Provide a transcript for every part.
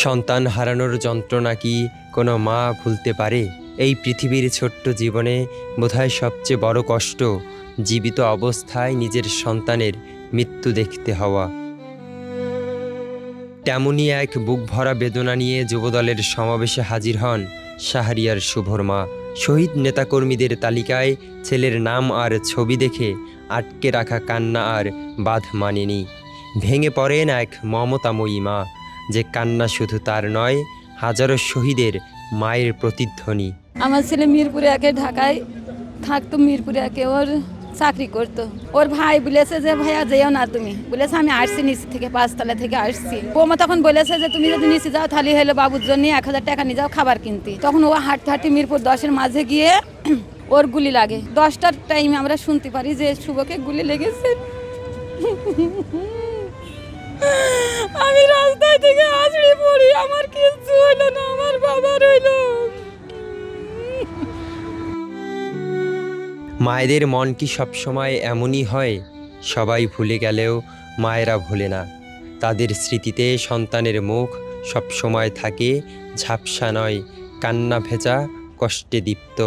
সন্তান হারানোর যন্ত্রণা কি কোনো মা ভুলতে পারে? এই পৃথিবীর ছোট্ট জীবনে বোধহয় সবচেয়ে বড় কষ্ট জীবিত অবস্থায় নিজের সন্তানের মৃত্যু দেখতে হওয়া। তেমনই এক বুক ভরা বেদনা নিয়ে যুবদলের সমাবেশে হাজির হন শাহরিয়ার শুভর মা। শহীদ নেতাকর্মীদের তালিকায় ছেলের নাম আর ছবি দেখে আটকে রাখা কান্না আর বাঁধ মানেনি। ভেঙে পড়েন এক মমতাময়ী মা, যে কান্না শুধু তার নয়, হাজারো শহীদের মায়ের প্রতিধ্বনি। আমার ছেলে মিরপুরে একে ঢাকায় থাকতো, মিরপুরে একে ওর চাকরি করতো। ওর ভাই বলেছে যে ভাইয়া যেও না, তুমি বলেছে আমি আসছি নিচে থেকে, 5 তলা থেকে আসছি। বৌমা তখন বলেছে যে তুমি যদি নিচে যাও তাহলে হলো বাবুর জন্য 1000 টাকা নিয়ে যাও খাবার কিনতে। তখন ও হাঁটতে হাঁটতে মিরপুর 10-এর মাঝে গিয়ে ওর গুলি লাগে। 10টার টাইমে আমরা শুনতে পারি যে শুভকে গুলি লেগেছে। আমি রাস্তায় থেকে আছড়ে পড়ি, আমার কিচ্ছু হইলো না, আমার বাবার হইলো। মায়েদের মন কি সবসময় এমনই হয়? সবাই ভুলে গেলেও মায়েরা ভোলে না। তাদের স্মৃতিতে সন্তানের মুখ সবসময় থাকে ঝাপসা নয়, কান্না ভেজা, কষ্টে দীপ্ত।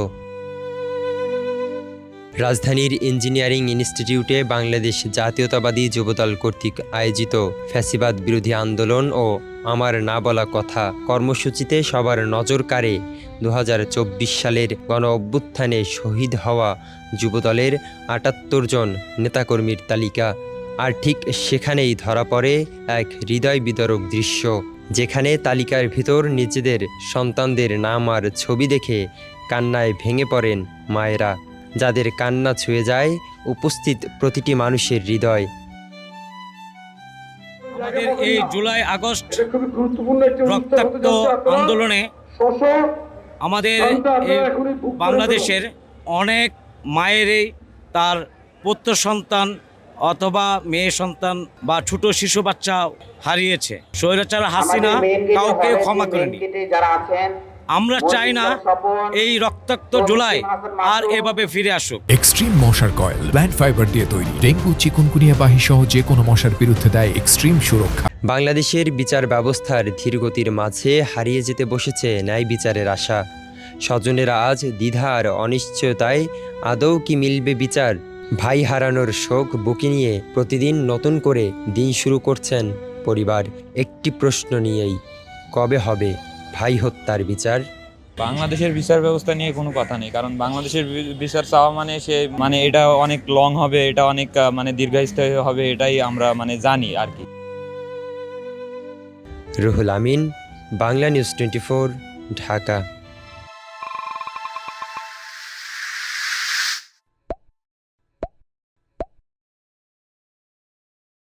রাজধানীর ইঞ্জিনিয়ারিং ইনস্টিটিউটে বাংলাদেশ জাতীয়তাবাদী যুবদল কর্তৃক আয়োজিত ফ্যাসিবাদ বিরোধী আন্দোলন ও আমার না বলা কথা কর্মসূচিতে সবার নজর কাড়ে 2024 সালের গণ অভ্যুত্থানে শহীদ হওয়া যুবদলের 78 জন নেতাকর্মীর তালিকা। আর ঠিক সেখানেই ধরা পড়ে এক হৃদয় বিদারক দৃশ্য, যেখানে তালিকার ভিতর নিজেদের সন্তানদের নাম আর ছবি দেখে কান্নায় ভেঙে পড়েন মায়েরা, যাদের কান্না ছুঁয়ে যায় উপস্থিত প্রতিটি মানুষের হৃদয়। আমাদের এই জুলাই আগস্ট রক্তাক্ত আন্দোলনে আমাদের এই বাংলাদেশের অনেক মায়েরই তার পুত্র সন্তান অথবা মেয়ে সন্তান বা ছোট শিশু বাচ্চা হারিয়েছে। স্বৈরাচার হাসিনা কাউকে ক্ষমা করেনি। আমরা চাই না এই রক্তাক্ত জুলাই আর এভাবে ফিরে আসুক। এক্সট্রিম মশার কয়েল প্ল্যান্ট ফাইবার দিয়ে তৈরি, ডেঙ্গু, চিকুনগুনিয়া বাহি সহ যে কোনো মশার বিরুদ্ধে দেয় এক্সট্রিম সুরক্ষা। বাংলাদেশের বিচার ব্যবস্থার ধীরগতির মাঝে হারিয়ে যেতে বসেছে ন্যায় বিচারের আশা। স্বজনেরা আজ দ্বিধা আর অনিশ্চয়তায় আদৌ কি মিলবে বিচার? ভাই হারানোর শোক বুকে নিয়ে প্রতিদিন নতুন করে দিন শুরু করছেন পরিবার, একটি প্রশ্ন নিয়েই, কবে হবে ভাই হত্যার বিচার? বাংলাদেশের বিচার ব্যবস্থা নিয়ে কোনো কথা নেই, কারণ বাংলাদেশের বিচার চাওয়া মানে এটা অনেক লং হবে, এটা অনেক দীর্ঘস্থায়ী হবে, এটাই আমরা জানি আর কি। রুহুল আমিন, বাংলা নিউজ 24, ঢাকা।